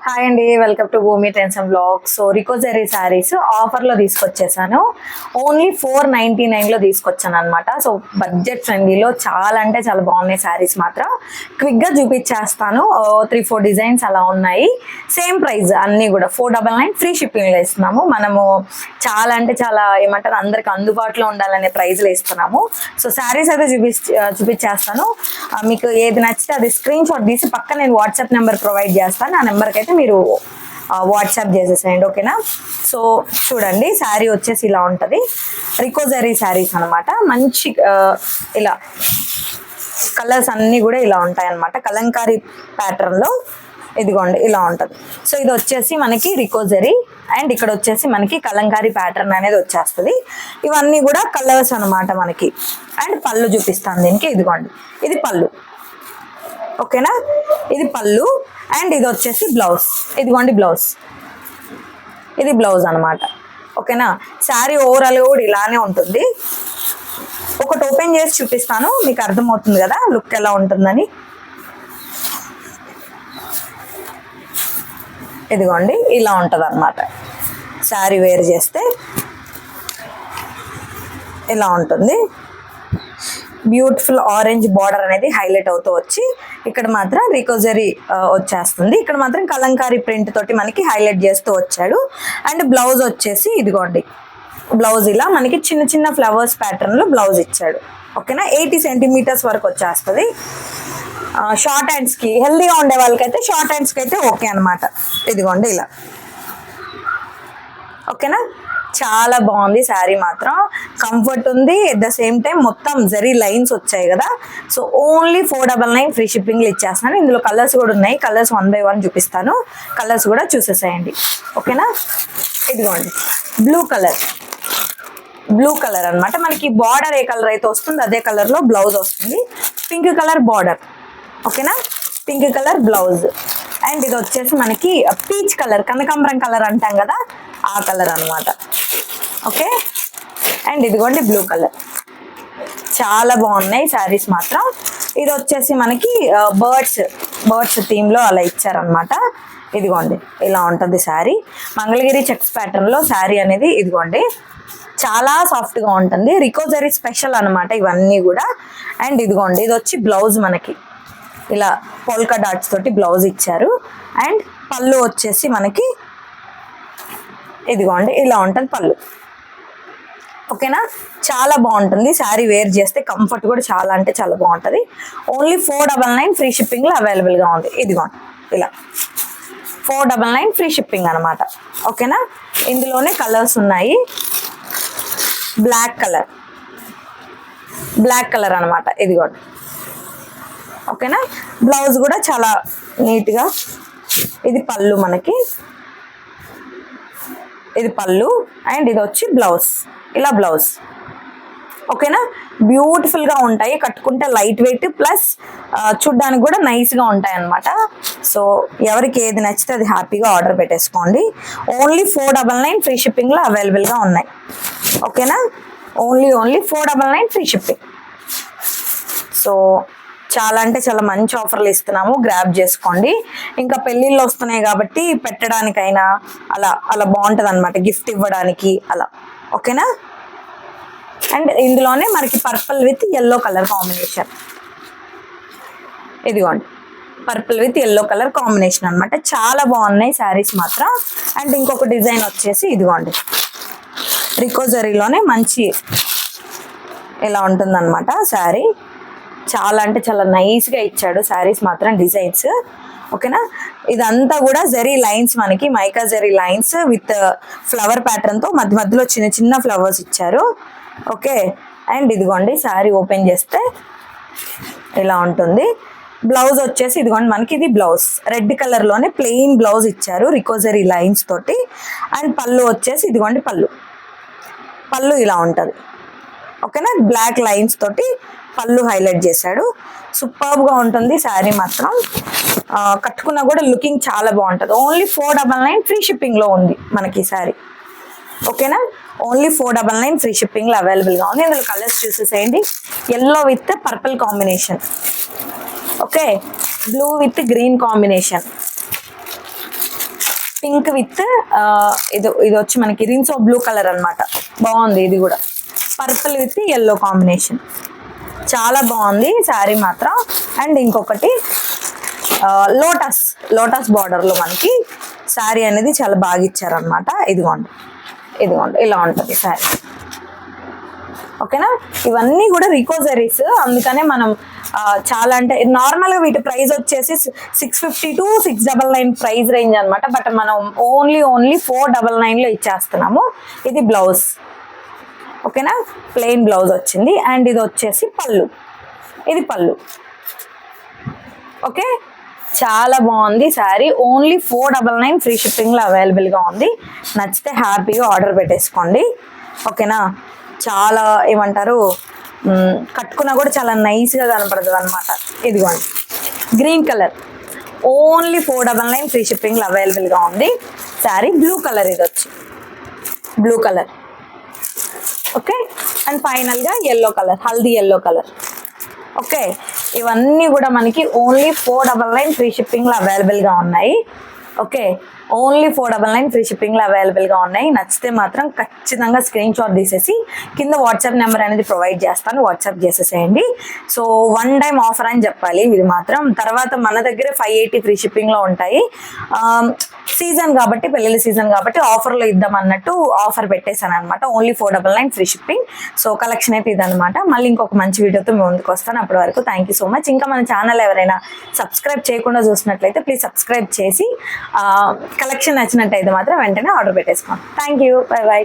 Hi అండి, welcome to Bhoomi trends and blogs. So రికోజరీ శారీస్ ఆఫర్లో తీసుకొచ్చేసాను. ఓన్లీ 499లో తీసుకొచ్చాను అనమాట. సో బడ్జెట్ ఫ్రెండ్లీలో చాలా అంటే చాలా బాగున్నాయి శారీస్. మాత్రం క్విక్గా చూపించేస్తాను. 3-4 డిజైన్స్ అలా ఉన్నాయి. సేమ్ ప్రైస్ అన్నీ కూడా 499 ఫ్రీ షిప్పింగ్లో ఇస్తున్నాము. మనము చాలా అంటే చాలా ఏమంటారు అందరికి అందుబాటులో ఉండాలనే ప్రైజ్లో ఇస్తున్నాము. సో శారీస్ అయితే చూపించేస్తాను. మీకు ఏది నచ్చితే అది స్క్రీన్ షాట్ తీసి పక్క నేను వాట్సాప్ నెంబర్ ప్రొవైడ్ చేస్తాను. ఆ నెంబర్కి అయితే మీరు వాట్సాప్ చేసేసేయండి, ఓకేనా. సో చూడండి, శారీ వచ్చేసి ఇలా ఉంటుంది. రికోజరీ శారీస్ అనమాట. మంచి ఇలా కలర్స్ అన్నీ కూడా ఇలా ఉంటాయి అనమాట. కలంకారీ ప్యాటర్న్లో ఇదిగోండి ఇలా ఉంటుంది. సో ఇది వచ్చేసి మనకి రికోజరీ అండ్ ఇక్కడ వచ్చేసి మనకి కలంకారీ ప్యాటర్న్ అనేది వచ్చేస్తుంది. ఇవన్నీ కూడా కలర్స్ అనమాట మనకి. అండ్ పళ్ళు చూపిస్తాను దీనికి. ఇదిగోండి ఇది పళ్ళు, ఓకేనా. ఇది పళ్ళు అండ్ ఇది వచ్చేసి బ్లౌజ్. ఇదిగోండి బ్లౌజ్, ఇది బ్లౌజ్ అనమాట, ఓకేనా. శారీ ఓవరాల్ కూడా ఇలానే ఉంటుంది. ఒకటి ఓపెన్ చేసి చూపిస్తాను, మీకు అర్థమవుతుంది కదా లుక్ ఎలా ఉంటుందని. ఇదిగోండి ఇలా ఉంటుంది అనమాట. శారీ వేర్ చేస్తే ఇలా ఉంటుంది. బ్యూటిఫుల్ ఆరెంజ్ బార్డర్ అనేది హైలైట్ అవుతూ వచ్చి ఇక్కడ మాత్రం రికోజరీ వచ్చేస్తుంది. ఇక్కడ మాత్రం కలంకారీ ప్రింట్ తోటి మనకి హైలైట్ చేస్తూ వచ్చాడు. అండ్ బ్లౌజ్ వచ్చేసి ఇదిగోండి, బ్లౌజ్ ఇలా మనకి చిన్న చిన్న ఫ్లవర్స్ ప్యాటర్న్లో బ్లౌజ్ ఇచ్చాడు, ఓకేనా. 80 సెంటీమీటర్స్ వరకు వచ్చేస్తుంది. షార్ట్ హ్యాండ్స్కి హెల్దీగా ఉండే వాళ్ళకైతే షార్ట్ హ్యాండ్స్కి అయితే ఓకే అనమాట. ఇదిగోండి ఇలా, ఓకేనా. చాలా బాగుంది శారీ, మాత్రం కంఫర్ట్ ఉంది. ఎట్ ద సేమ్ టైం మొత్తం జరీ లైన్స్ వచ్చాయి కదా. సో ఓన్లీ 499 ఫ్రీ షిప్పింగ్లు ఇచ్చేస్తున్నాను. ఇందులో కలర్స్ కూడా ఉన్నాయి. కలర్స్ 1 by 1 చూపిస్తాను. కలర్స్ కూడా చూసేసేయండి, ఓకేనా. ఇదిగోండి బ్లూ కలర్, బ్లూ కలర్ అనమాట. మనకి బార్డర్ ఏ కలర్ అయితే వస్తుందో అదే కలర్లో బ్లౌజ్ వస్తుంది. పింక్ కలర్ బార్డర్, ఓకేనా. Pink colour blouse. అండ్ ఇది వచ్చేసి మనకి పీచ్ కలర్, కనకాంబరం కలర్ అంటాం కదా, ఆ కలర్ అనమాట, ఓకే. అండ్ ఇదిగోండి బ్లూ కలర్. చాలా బాగున్నాయి శారీస్ మాత్రం. ఇది వచ్చేసి మనకి బర్డ్స్ థీమ్లో అలా ఇచ్చారనమాట. ఇదిగోండి ఇలా ఉంటుంది శారీ. మంగళగిరి చెక్స్ ప్యాటర్న్లో శారీ అనేది ఇదిగోండి చాలా సాఫ్ట్గా ఉంటుంది. రికోజరీ స్పెషల్ అనమాట ఇవన్నీ కూడా. అండ్ ఇదిగోండి ఇది వచ్చి బ్లౌజ్ మనకి ఇలా పోల్కా డాట్స్ తోటి బ్లౌజ్ ఇచ్చారు. అండ్ పళ్ళు వచ్చేసి మనకి ఇదిగోండి ఇలా ఉంటుంది పళ్ళు, ఓకేనా. చాలా బాగుంటుంది శారీ వేర్ చేస్తే. కంఫర్ట్ కూడా చాలా అంటే చాలా బాగుంటుంది. ఓన్లీ 499 ఫ్రీ షిప్పింగ్లో అవైలబుల్గా ఉంది. ఇదిగోండి ఇలా 499 ఫ్రీ షిప్పింగ్ అనమాట, ఓకేనా. ఇందులోనే కలర్స్ ఉన్నాయి. బ్లాక్ కలర్ అనమాట, ఇదిగోండి, ఓకేనా. బ్లౌజ్ కూడా చాలా నీట్గా. ఇది పళ్ళు మనకి, ఇది పళ్ళు అండ్ ఇది వచ్చి బ్లౌజ్. ఇలా బ్లౌజ్, ఓకేనా. బ్యూటిఫుల్గా ఉంటాయి. కట్టుకుంటే లైట్ వెయిట్ ప్లస్ చూడ్డానికి కూడా నైస్గా ఉంటాయి అన్నమాట. సో ఎవరికి ఏది నచ్చితే అది హ్యాపీగా ఆర్డర్ పెట్టేసుకోండి. ఓన్లీ 499 ఫ్రీ షిప్పింగ్లో అవైలబుల్గా ఉన్నాయి, ఓకేనా. Only 499 free shipping. సో చాలా అంటే చాలా మంచి ఆఫర్లు ఇస్తున్నాము, గ్రాబ్ చేసుకోండి. ఇంకా పెళ్ళిళ్ళు వస్తున్నాయి కాబట్టి పెట్టడానికైనా అలా బాగుంటుంది అనమాట, గిఫ్ట్ ఇవ్వడానికి అలా, ఓకేనా. అండ్ ఇందులోనే మనకి purple with yellow colour combination. ఇదిగోండి purple with yellow colour combination అనమాట. చాలా బాగున్నాయి శారీస్ మాత్రం. అండ్ ఇంకొక డిజైన్ వచ్చేసి ఇదిగోండి రికోజరీలోనే మంచి ఇలా ఉంటుందన్నమాట శారీ. చాలా అంటే చాలా నైస్గా ఇచ్చాడు శారీస్ మాత్రం డిజైన్స్, ఓకేనా. ఇదంతా కూడా జరీ లైన్స్, మనకి mica zari lines with flower ప్యాటర్న్తో మధ్యలో చిన్న చిన్న ఫ్లవర్స్ ఇచ్చారు, ఓకే. అండ్ ఇదిగోండి శారీ ఓపెన్ చేస్తే ఇలా ఉంటుంది. బ్లౌజ్ వచ్చేసి ఇదిగోండి మనకి ఇది బ్లౌజ్ రెడ్ కలర్లోనే ప్లెయిన్ బ్లౌజ్ ఇచ్చారు రికోజరీ లైన్స్ తోటి. అండ్ పళ్ళు వచ్చేసి ఇదిగోండి పళ్ళు ఇలా ఉంటుంది, ఓకేనా. బ్లాక్ లైన్స్ తోటి పళ్ళు హైలైట్ చేశాడు. సూపర్గా ఉంటుంది శారీ మాత్రం. కట్టుకున్నా కూడా లుకింగ్ చాలా బాగుంటుంది. ఓన్లీ 499 ఫ్రీ షిప్పింగ్లో ఉంది మనకి శారీ, ఓకేనా. ఓన్లీ 499 ఫ్రీ షిప్పింగ్లో అవైలబుల్గా ఉంది. ఇందులో కలర్స్ చూసేసేయండి. Yellow with purple combination, okay. Blue with green combination, pink with ఇది వచ్చి మనకి రిన్సో బ్లూ కలర్ అన్నమాట. బాగుంది ఇది కూడా. పర్పుల్ విత్ ఎల్లో కాంబినేషన్, చాలా బాగుంది శారీ మాత్రం. అండ్ ఇంకొకటి లోటస్ బార్డర్లో మనకి శారీ అనేది చాలా బాగా ఇచ్చారనమాట. ఇదిగోండి ఇలా ఉంటుంది శారీ. ఓకేనా, ఇవన్నీ కూడా రికో జరీస్, అందుకనే మనం చాలా అంటే నార్మల్గా వీటి ప్రైస్ వచ్చేసి 650 to 699 ప్రైస్ రేంజ్ అనమాట. బట్ మనం ఓన్లీ 499లో ఇచ్చేస్తున్నాము. ఇది బ్లౌజ్. ఓకేనా, ప్లెయిన్ బ్లౌజ్ వచ్చింది. అండ్ ఇది వచ్చేసి పళ్ళు, ఇది పళ్ళు. ఓకే, చాలా బాగుంది శారీ. ఓన్లీ 499 ఫ్రీ షిప్పింగ్లో అవైలబుల్గా ఉంది. నచ్చితే హ్యాపీగా ఆర్డర్ పెట్టేసుకోండి. ఓకేనా, చాలా ఏమంటారు, కట్టుకున్నా కూడా చాలా నైస్గా కనపడుతుంది అనమాట. ఇదిగోండి గ్రీన్ కలర్, ఓన్లీ 499 ఫ్రీ షిప్పింగ్లో అవైలబుల్గా ఉంది శారీ. బ్లూ కలర్, ఇది వచ్చి బ్లూ కలర్. ఓకే, అండ్ ఫైనల్గా yellow colour, haldi yellow colour. Okay, ఇవన్నీ కూడా మనకి ఓన్లీ 499 ఫ్రీ షిప్పింగ్లో అవైలబుల్గా ఉన్నాయి. ఓకే, ఓన్లీ 499 ఫ్రీ షిప్పింగ్లో అవైలబుల్గా ఉన్నాయి. నచ్చితే మాత్రం ఖచ్చితంగా స్క్రీన్ షాట్ తీసేసి కింద వాట్సాప్ నెంబర్ అనేది ప్రొవైడ్ చేస్తాను, వాట్సాప్ చేసేసేయండి. సో 1 టైం ఆఫర్ అని చెప్పాలి ఇది మాత్రం. తర్వాత మన దగ్గర 580 ఫ్రీ షిప్పింగ్లో ఉంటాయి. సీజన్ కాబట్టి, పెళ్ళిళ్ళ సీజన్ కాబట్టి ఆఫర్లో ఇద్దాం అన్నట్టు ఆఫర్ పెట్టేశాను అనమాట. Only 499 free shipping. So collection అయితే ఇదనమాట. మళ్ళీ ఇంకొక మంచి వీడియోతో మీ ముందుకు వస్తాను. అప్పటి వరకు థ్యాంక్ యూ సో మచ్. ఇంకా మన ఛానల్ ఎవరైనా సబ్స్క్రైబ్ చేయకుండా చూసినట్లయితే ప్లీజ్ సబ్స్క్రైబ్ చేసి కలెక్షన్ నచ్చినట్టయితే మాత్రం వెంటనే ఆర్డర్ పెట్టేసుకోండి. Thank you, by by.